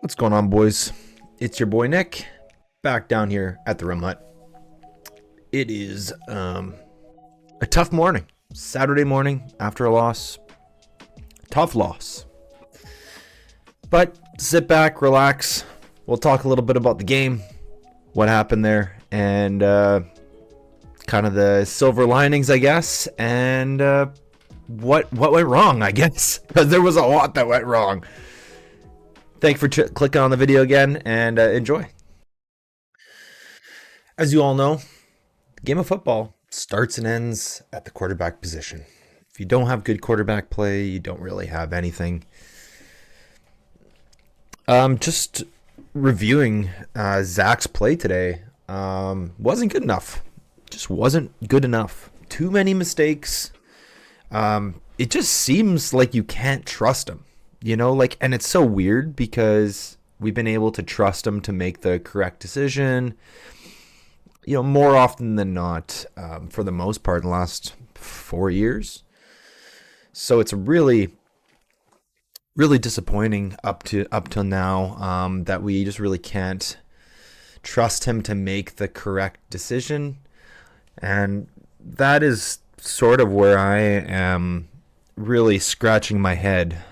What's going on, boys? It's your boy Nick, back down here at the Rim Hut. It is a tough morning. Saturday morning after a loss. Tough loss. But sit back, relax. We'll talk a little bit about the game, what happened there, and kind of the silver linings, I guess, and what went wrong, I guess, because there was a lot that went wrong. Thanks for clicking on the video again, and enjoy. As you all know, the game of football starts and ends at the quarterback position. If you don't have good quarterback play, you don't really have anything. Just reviewing Zach's play today, wasn't good enough. Just wasn't good enough. Too many mistakes. It just seems like you can't trust him. And it's so weird because we've been able to trust him to make the correct decision, more often than not, for the most part in the last 4 years. So it's really, really disappointing up till now, that we just really can't trust him to make the correct decision. And that is sort of where I am really scratching my head.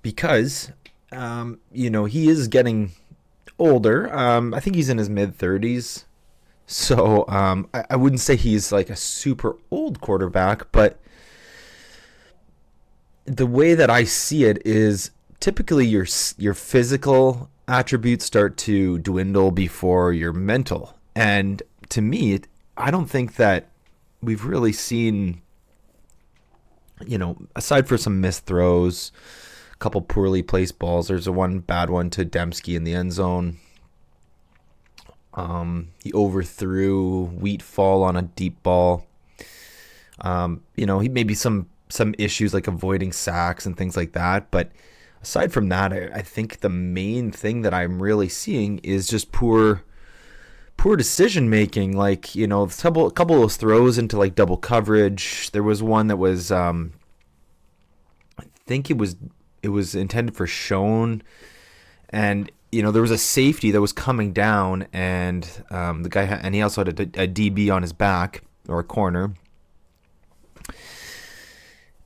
Because, he is getting older. I think he's in his mid-30s. So I wouldn't say he's like a super old quarterback, but the way that I see it is typically your physical attributes start to dwindle before your mental. And to me, I don't think that we've really seen, aside for some missed throws, a couple poorly placed balls. There's a one bad one to Dembski in the end zone. He overthrew Wheatfall on a deep ball. He maybe some issues like avoiding sacks and things like that. But aside from that, I think the main thing that I'm really seeing is just poor decision making. Like, a couple of those throws into like double coverage. There was one that was, I think it was intended for Schoen, and there was a safety that was coming down, and the guy and he also had a DB on his back, or a corner,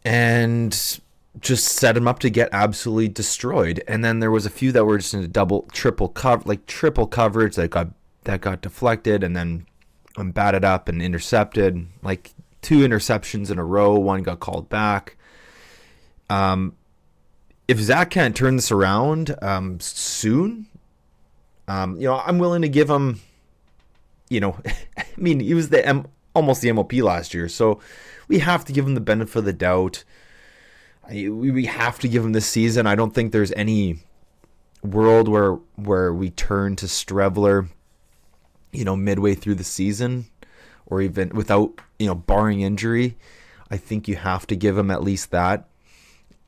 and just set him up to get absolutely destroyed. And then there was a few that were just in a triple coverage that got deflected and then batted up and intercepted. Like 2 interceptions in a row, one got called back. If Zach can't turn this around soon, I'm willing to give him, he was almost the MOP last year, so we have to give him the benefit of the doubt. We have to give him this season. I don't think there's any world where we turn to Streveler, midway through the season, or even without, barring injury. I think you have to give him at least that.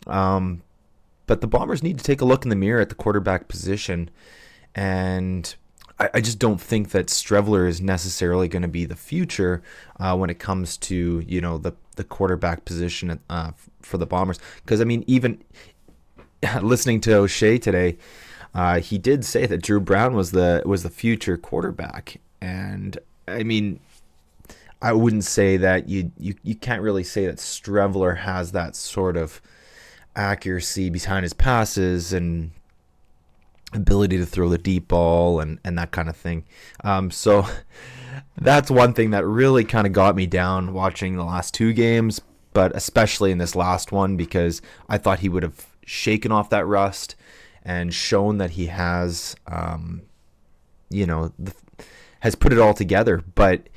But the Bombers need to take a look in the mirror at the quarterback position, and I just don't think that Streveler is necessarily going to be the future when it comes to the quarterback position for the Bombers. Because even listening to O'Shea today, he did say that Drew Brown was the future quarterback, and I wouldn't say that you can't really say that Streveler has that sort of accuracy behind his passes and ability to throw the deep ball and that kind of thing. So that's one thing that really kind of got me down watching the last 2 games, but especially in this last one, because I thought he would have shaken off that rust and shown that he has, has put it all together. But,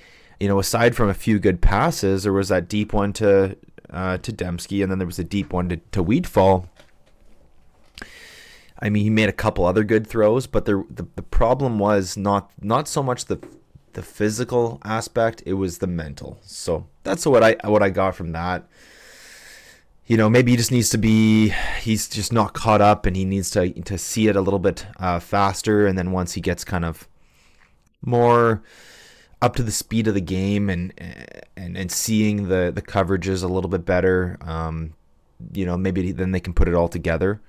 aside from a few good passes, there was that deep one to Dembski, and then there was a deep one to Wheatfall. He made a couple other good throws, but the problem was not so much the physical aspect, it was the mental. So that's what I got from that. Maybe he just needs to he's just not caught up, and he needs to see it a little bit faster, and then once he gets kind of more up to the speed of the game and seeing the coverages a little bit better, maybe then they can put it all together.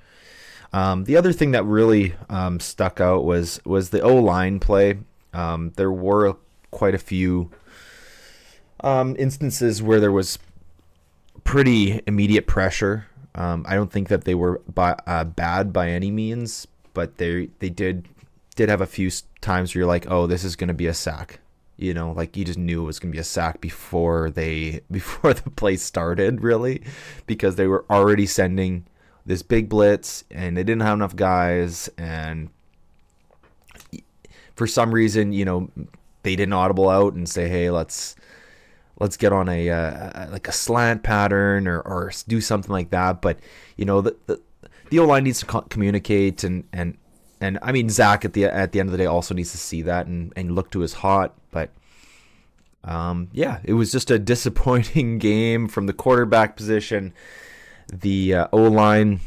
The other thing that really stuck out was the O-line play. There were quite a few instances where there was pretty immediate pressure. I don't think that they were bad by any means, but they did have a few times where you're like, oh, this is going to be a sack. You know, like you just knew it was going to be a sack before the play started, really, because they were already sending this big blitz and they didn't have enough guys, and for some reason, you know, they didn't audible out and say, hey, let's get on a like a slant pattern or do something like that. But you know, the O-line needs to communicate, and I mean, Zach at the end of the day also needs to see that and look to his hot. But yeah, it was just a disappointing game from the quarterback position, the O-line,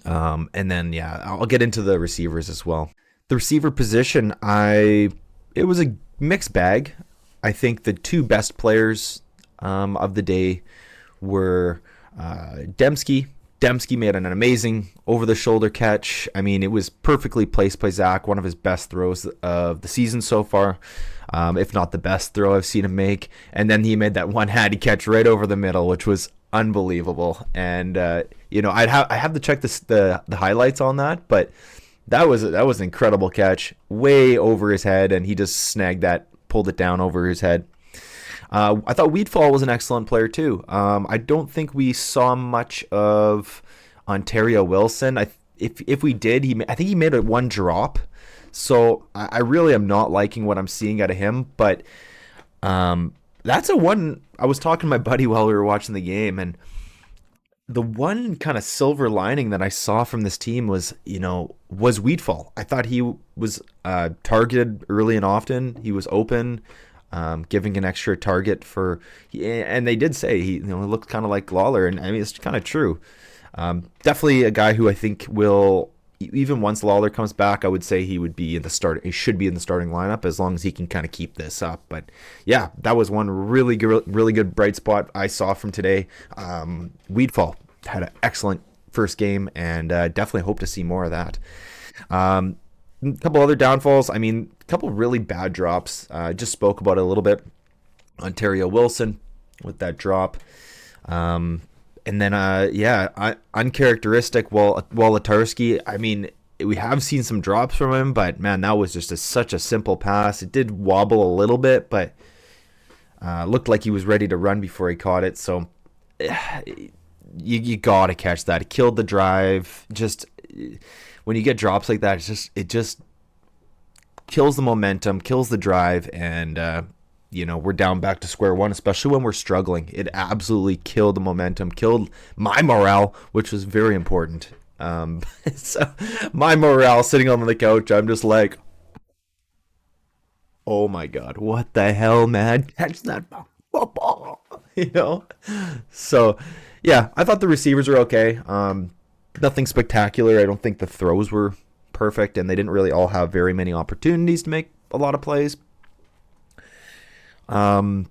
and then yeah, I'll get into the receivers as well. The receiver position, it was a mixed bag. I think the two best players of the day were Dembski. Dembski made an amazing over-the-shoulder catch. I mean, it was perfectly placed by Zach, one of his best throws of the season so far, if not the best throw I've seen him make. And then he made that one-handed catch right over the middle, which was unbelievable. And you know, I have to check the highlights on that, but that was an incredible catch, way over his head, and he just snagged that, pulled it down over his head. I thought Weedfall was an excellent player too. I don't think we saw much of Ontario Wilson. If we did, I think he made one drop. So I really am not liking what I'm seeing out of him. But that's a one. I was talking to my buddy while we were watching the game, and the one kind of silver lining that I saw from this team was Weedfall. I thought he was targeted early and often. He was open. Giving an extra target and they did say he looked kind of like Lawler, and I mean it's kind of true. Definitely a guy who I think will, even once Lawler comes back, I would say he would be in the start. He should be in the starting lineup as long as he can kind of keep this up. But yeah, that was one really good bright spot I saw from today. Weedfall had an excellent first game, and definitely hope to see more of that. A couple other downfalls. I mean, a couple really bad drops. Just spoke about it a little bit. Ontario Wilson with that drop. And then, uncharacteristic Wolatarski. I mean, we have seen some drops from him, but man, that was just such a simple pass. It did wobble a little bit, but looked like he was ready to run before he caught it. So you got to catch that. It killed the drive. Just when you get drops like that, it just kills the momentum, kills the drive, and we're down back to square one, especially when we're struggling. It absolutely killed the momentum, killed my morale, which was very important. So my morale sitting on the couch, I'm just like, oh my God, what the hell, man? Catch that football, So yeah, I thought the receivers were okay. Nothing spectacular. I don't think the throws were perfect, and they didn't really all have very many opportunities to make a lot of plays. And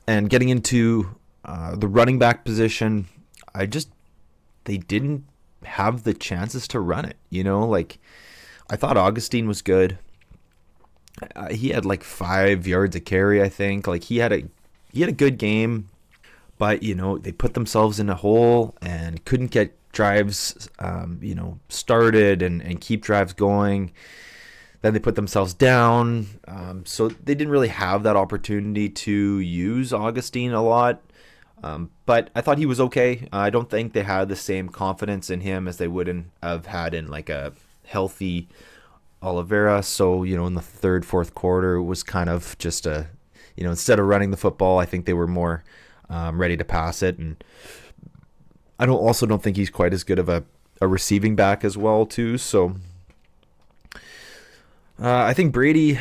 getting into the running back position, they didn't have the chances to run it. Like I thought Augustine was good. He had like 5 yards a carry, I think. Like he had a good game, but they put themselves in a hole and couldn't get drives started and keep drives going. Then they put themselves down, so they didn't really have that opportunity to use Augustine a lot, but I thought he was okay. I don't think they had the same confidence in him as they would have had in like a healthy Oliveira. So in the third, fourth quarter, it was kind of just instead of running the football, I think they were more ready to pass it. And I don't think he's quite as good of a receiving back as well too. So I think Brady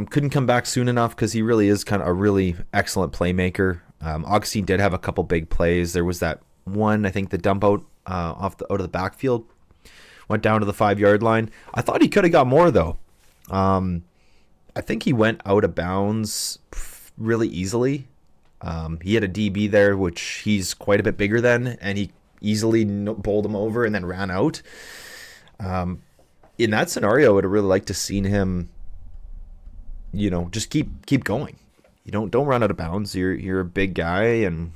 couldn't come back soon enough because he really is kind of a really excellent playmaker. Augustine did have a couple big plays. There was that one, I think the dump out out of the backfield, went down to the 5-yard line. I thought he could have got more though. I think he went out of bounds really easily. He had a DB there, which he's quite a bit bigger than, and he easily bowled him over and then ran out. In that scenario, I would have really liked to seen him, just keep going. You don't run out of bounds. You're a big guy, and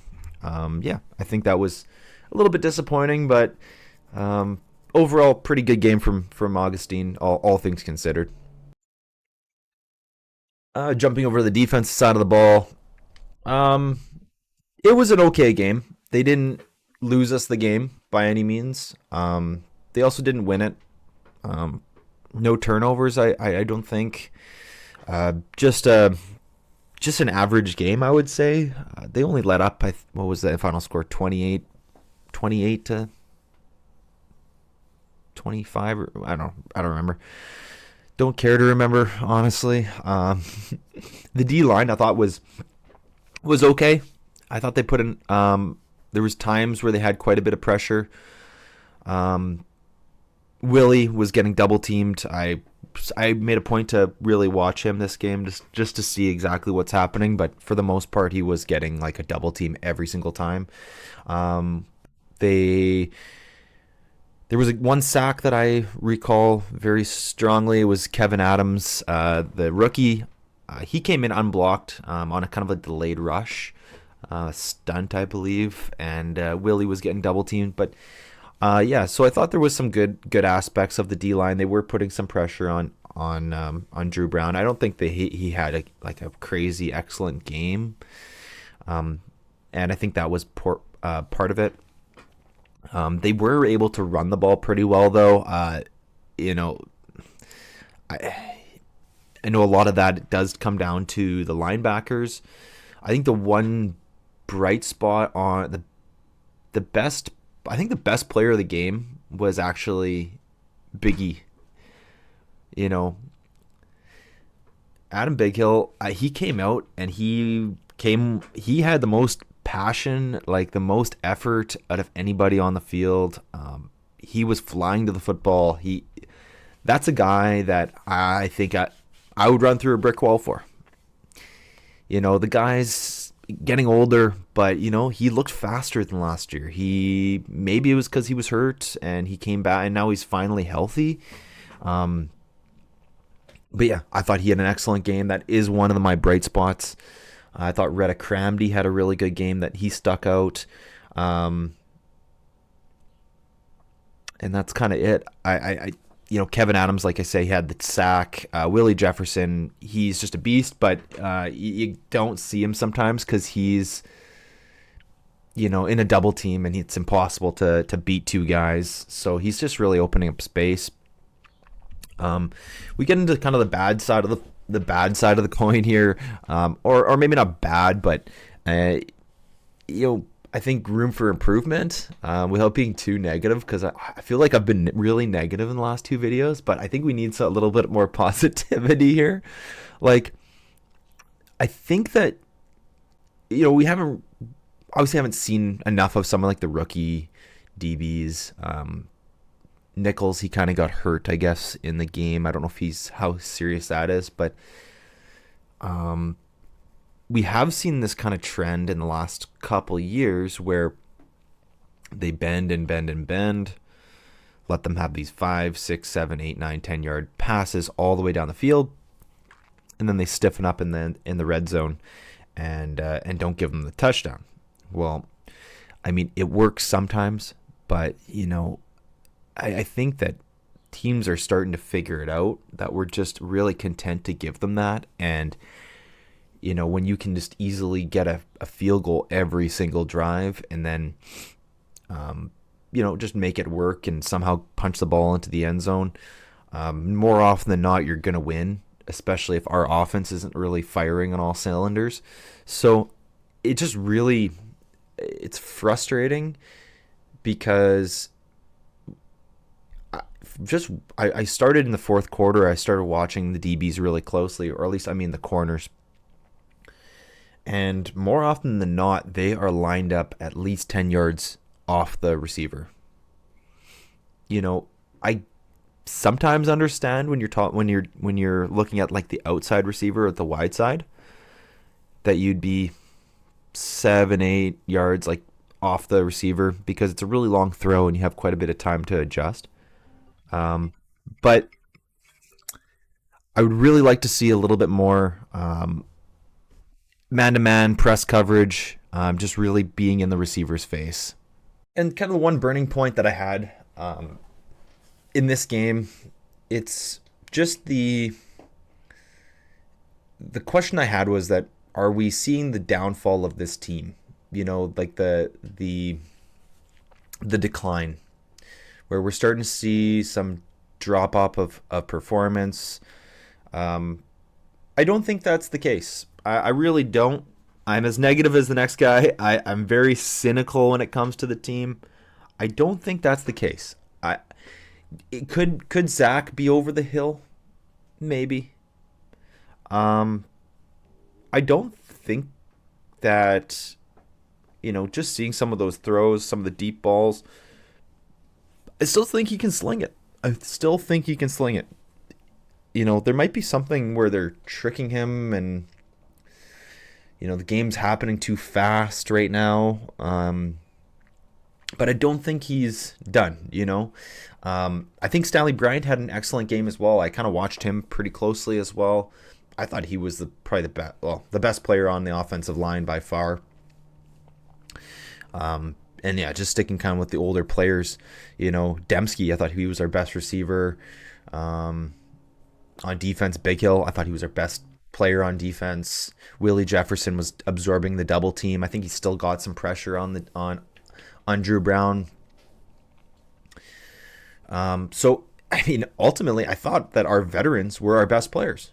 yeah, I think that was a little bit disappointing, but overall, pretty good game from Augustine, all things considered. Jumping over to the defensive side of the ball, um, it was an okay game. They didn't lose us the game by any means. They also didn't win it. No turnovers, I don't think. Just an average game, I would say. They only let up. What was the final score? 28 to 25. Or, I don't remember. Don't care to remember, honestly. The D line I thought was okay. I thought they put in. There was times where they had quite a bit of pressure. Willie was getting double teamed. I made a point to really watch him this game just to see exactly what's happening. But for the most part, he was getting like a double team every single time. They There was one sack that I recall very strongly. It was Kevin Adams, the rookie. He came in unblocked on a kind of a delayed rush stunt, I believe, and Willie was getting double teamed. But yeah, so I thought there was some good aspects of the D line. They were putting some pressure on Drew Brown. I don't think he had a crazy excellent game, and I think that was part of it. They were able to run the ball pretty well, though. I know a lot of that does come down to the linebackers. I think the one bright spot on the best player of the game was actually Biggie. Adam Bighill, he came out and he had the most passion, like the most effort out of anybody on the field. He was flying to the football. That's a guy that I think I would run through a brick wall for. The guy's getting older, but he looked faster than last year. Maybe it was because he was hurt and he came back and now he's finally healthy. But yeah, I thought he had an excellent game. That is one of my bright spots. I thought Retta Cramdy had a really good game that he stuck out. And that's kind of it. Kevin Adams, like I say, he had the sack. Willie Jefferson, he's just a beast, but you don't see him sometimes because he's, in a double team and it's impossible to beat two guys. So he's just really opening up space. We get into kind of the bad side of the coin here, or maybe not bad, but I think room for improvement without being too negative, because I feel like I've been really negative in the last two videos, but I think we need a little bit more positivity here. Like, I think that we haven't seen enough of someone like the rookie DBs. Nichols, he kind of got hurt, I guess, in the game. I don't know how serious that is, but we have seen this kind of trend in the last couple years where they bend and bend and bend, let them have these 5, 6, 7, 8, 9, 10-yard passes all the way down the field, and then they stiffen up in the red zone and don't give them the touchdown. Well, I mean, it works sometimes, but I think that teams are starting to figure it out, that we're just really content to give them that. And, when you can just easily get a field goal every single drive and then, just make it work and somehow punch the ball into the end zone, more often than not, you're going to win, especially if our offense isn't really firing on all cylinders. So it just really, it's frustrating because I started in the fourth quarter. I started watching the DBs really closely, or at least the corners. And more often than not, they are lined up at least 10 yards off the receiver. I sometimes understand when you're looking at like the outside receiver or the wide side, that you'd be 7, 8 yards like off the receiver because it's a really long throw and you have quite a bit of time to adjust. Um, but I would really like to see a little bit more man-to-man press coverage, just really being in the receiver's face. And kind of the one burning point that I had in this game, it's just the question I had was that, are we seeing the downfall of this team? You know, like the decline, where we're starting to see some drop off of performance. I don't think that's the case. I really don't. I'm as negative as the next guy. I'm very cynical when it comes to the team. I don't think that's the case. Could Zach be over the hill? Maybe. I don't think that, just seeing some of those throws, some of the deep balls, I still think he can sling it. I still think he can sling it. There might be something where they're tricking him and, the game's happening too fast right now. But I don't think he's done, I think Stanley Bryant had an excellent game as well. I kind of watched him pretty closely as well. I thought he was probably the best player on the offensive line by far. And yeah, just sticking kind of with the older players, Dembski, I thought he was our best receiver. On defense, Big Hill, I thought he was our best player on defense. Willie Jefferson was absorbing the double team. I think he still got some pressure on Drew Brown. So I mean, ultimately, I thought that our veterans were our best players.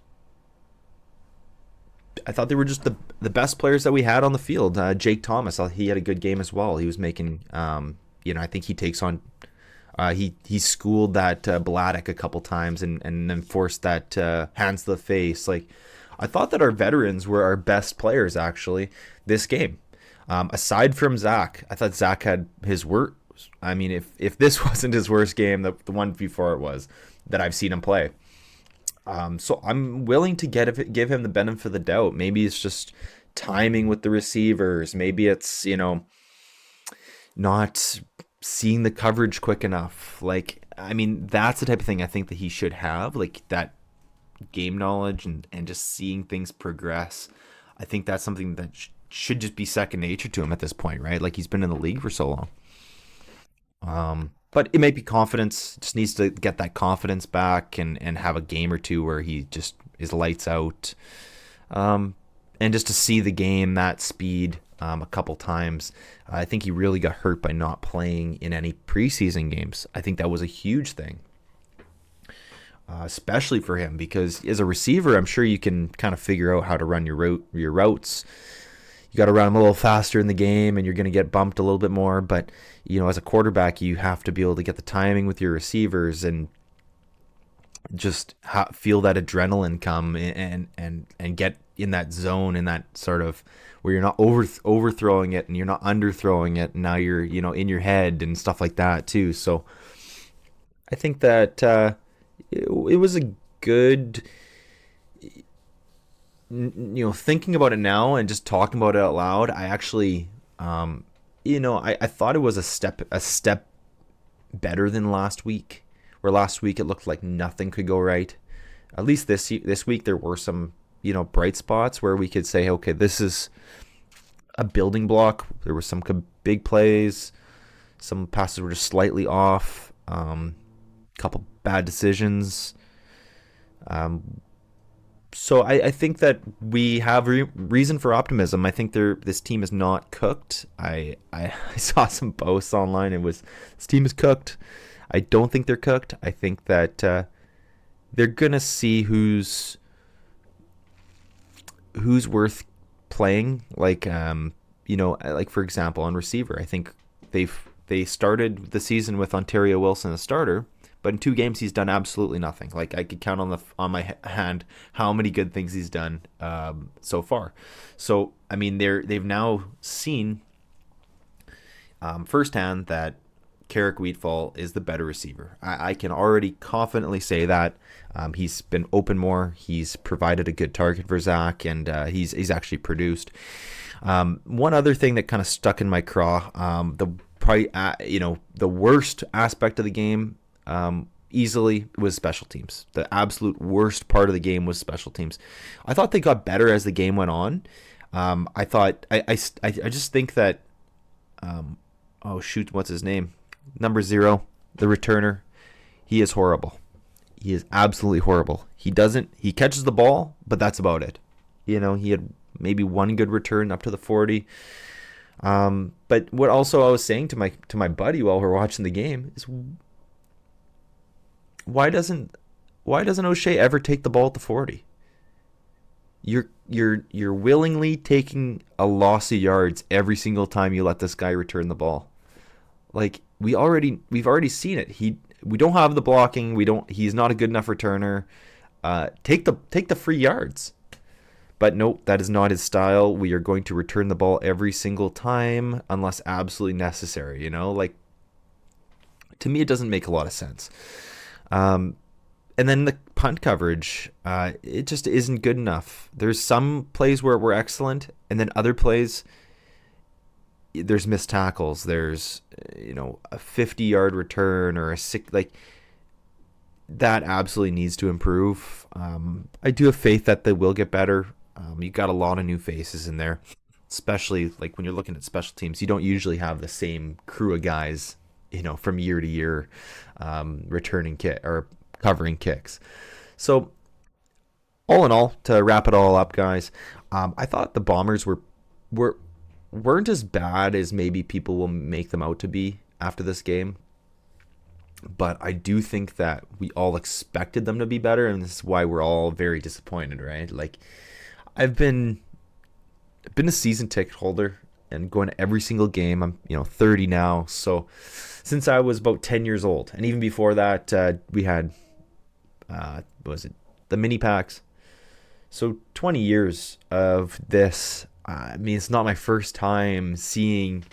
I thought they were just the best players that we had on the field. Jake Thomas, he had a good game as well. He was making, I think he takes on, he schooled that Bladdock a couple times and then forced that hands to the face. Like, I thought that our veterans were our best players actually this game. Aside from Zach, I thought Zach had his worst. I mean, if this wasn't his worst game, the one before it was, that I've seen him play. So I'm willing to give him the benefit of the doubt. Maybe it's just timing with the receivers. Maybe it's, not seeing the coverage quick enough. Like, I mean, that's the type of thing I think that he should have, like that game knowledge and just seeing things progress. I think that's something that should just be second nature to him at this point, right? Like, he's been in the league for so long. But it may be confidence. Just needs to get that confidence back and have a game or two where he just is lights out. And just to see the game, that speed a couple times. I think he really got hurt by not playing in any preseason games. I think that was a huge thing, especially for him, because as a receiver, I'm sure you can kind of figure out how to run your routes. You got to run them a little faster in the game and you're going to get bumped a little bit more. But, as a quarterback, you have to be able to get the timing with your receivers and just feel that adrenaline come and get in that zone, in that sort of where you're not overthrowing it and you're not underthrowing it. And now you're, in your head and stuff like that too. So I think that it was a good... thinking about it now and just talking about it out loud, I actually, I thought it was a step better than last week, where last week it looked like nothing could go right. At least this week there were some, bright spots where we could say, okay, this is a building block. There were some big plays, some passes were just slightly off, couple bad decisions. So I think that we have reason for optimism. I think this team is not cooked. I saw some posts online. It was, this team is cooked. I don't think they're cooked. I think that they're gonna see who's worth playing. Like like for example on receiver, I think they started the season with Ontario Wilson as starter. But in 2 games, he's done absolutely nothing. Like, I could count on my hand how many good things he's done so far. So, I mean, they've now seen firsthand that Carrick Wheatfall is the better receiver. I can already confidently say that. He's been open more. He's provided a good target for Zach, and he's actually produced. One other thing that kind of stuck in my craw, the probably the worst aspect of the game, easily was special teams. The absolute worst part of the game was special teams. I thought they got better as the game went on. I thought I just think that oh shoot, what's his name? Number 0, the returner. He is horrible. He is absolutely horrible. He catches the ball, but that's about it. He had maybe one good return up to the 40. But what also I was saying to my buddy while we were watching the game is, why doesn't O'Shea ever take the ball at the 40? You're willingly taking a loss of yards every single time you let this guy return the ball. Like we've already seen it. We don't have the blocking. He's not a good enough returner. Take the free yards. But nope, that is not his style. We are going to return the ball every single time unless absolutely necessary, Like, to me, it doesn't make a lot of sense. And then the punt coverage, it just isn't good enough. There's some plays where we're excellent, and then other plays, there's missed tackles. There's, a 50-yard return or that absolutely needs to improve. I do have faith that they will get better. You got a lot of new faces in there, especially like when you're looking at special teams. You don't usually have the same crew of guys, from year to year, returning kick or covering kicks. So, all in all, to wrap it all up, guys, I thought the Bombers weren't as bad as maybe people will make them out to be after this game. But I do think that we all expected them to be better, and this is why we're all very disappointed, right? Like, I've been a season ticket holder and going to every single game. I'm 30 now, so since I was about 10 years old, and even before that, we had what was it, the mini packs. So 20 years of this. I mean, it's not my first time seeing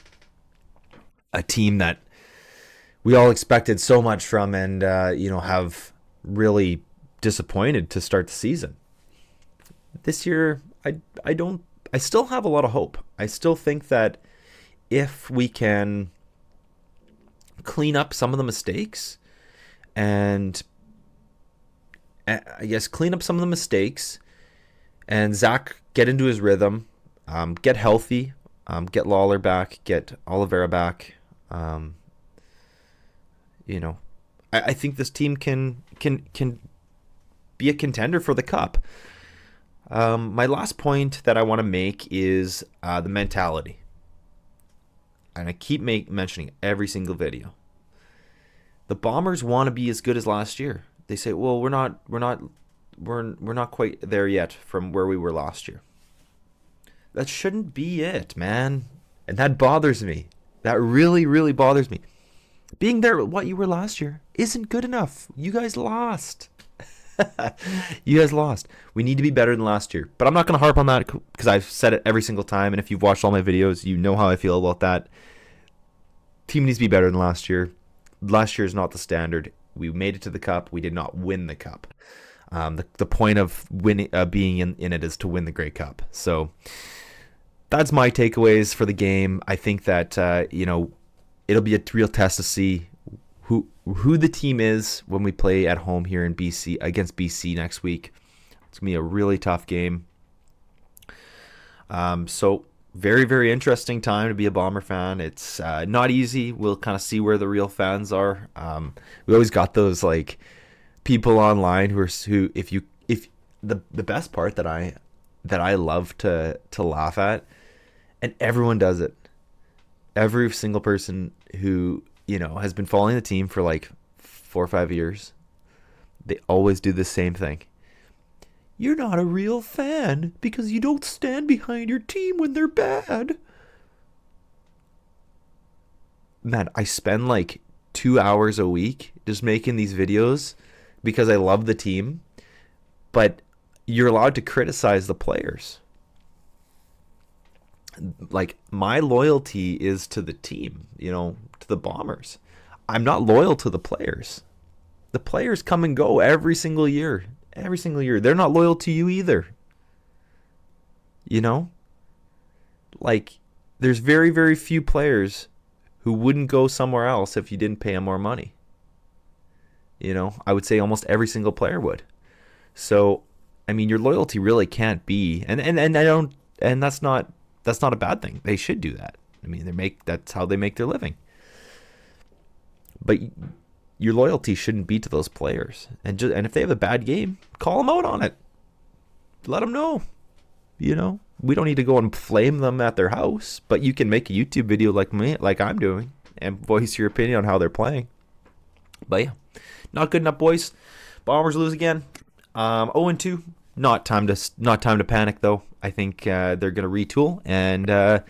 a team that we all expected so much from, and have really disappointed to start the season. This year, I still have a lot of hope. I still think that if we can clean up some of the mistakes, and I guess clean up some of the mistakes, and Zach get into his rhythm, get healthy, get Lawler back, get Oliveira back. I think this team can be a contender for the cup. My last point that I want to make is the mentality, and I keep mentioning it every single video. The Bombers want to be as good as last year. They say, "Well, we're not quite there yet from where we were last year." That shouldn't be it, man, and that bothers me. That really, really bothers me. Being there with what you were last year isn't good enough. You guys lost. You guys lost. We need to be better than last year. But I'm not going to harp on that because I've said it every single time. And if you've watched all my videos, you know how I feel about that. Team needs to be better than last year. Last year is not the standard. We made it to the cup. We did not win the cup. The point of winning, being in it, is to win the Grey Cup. So that's my takeaways for the game. I think that it'll be a real test to see who the team is when we play at home here in BC against BC next week. It's gonna be a really tough game. So very, very interesting time to be a Bomber fan. It's not easy. We'll kind of see where the real fans are. We always got those like people online who if the best part that I love to laugh at, and everyone does it. Every single person who has been following the team for like 4 or 5 years, they always do the same thing. You're not a real fan because you don't stand behind your team when they're bad. Man, I spend like 2 hours a week just making these videos because I love the team, but you're allowed to criticize the players. Like, my loyalty is to the team, to the Bombers. I'm not loyal to the players. The players come and go every single year. Every single year. They're not loyal to you either. Like, there's very, very few players who wouldn't go somewhere else if you didn't pay them more money. You know, I would say almost every single player would. So, I mean, your loyalty really can't be, and I don't, and that's not a bad thing. They should do that. I mean, that's how they make their living. But your loyalty shouldn't be to those players. And if they have a bad game, call them out on it. Let them know. You know, we don't need to go and flame them at their house, but you can make a YouTube video like I'm doing, and voice your opinion on how they're playing. But yeah, not good enough, boys. Bombers lose again. 0-2. Not time to panic though. I think they're gonna retool and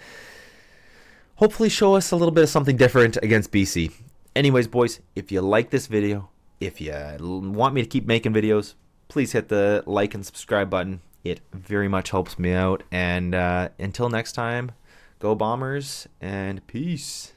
hopefully show us a little bit of something different against BC. Anyways, boys, if you like this video, if you want me to keep making videos, please hit the like and subscribe button. It very much helps me out. And until next time, go Bombers and peace.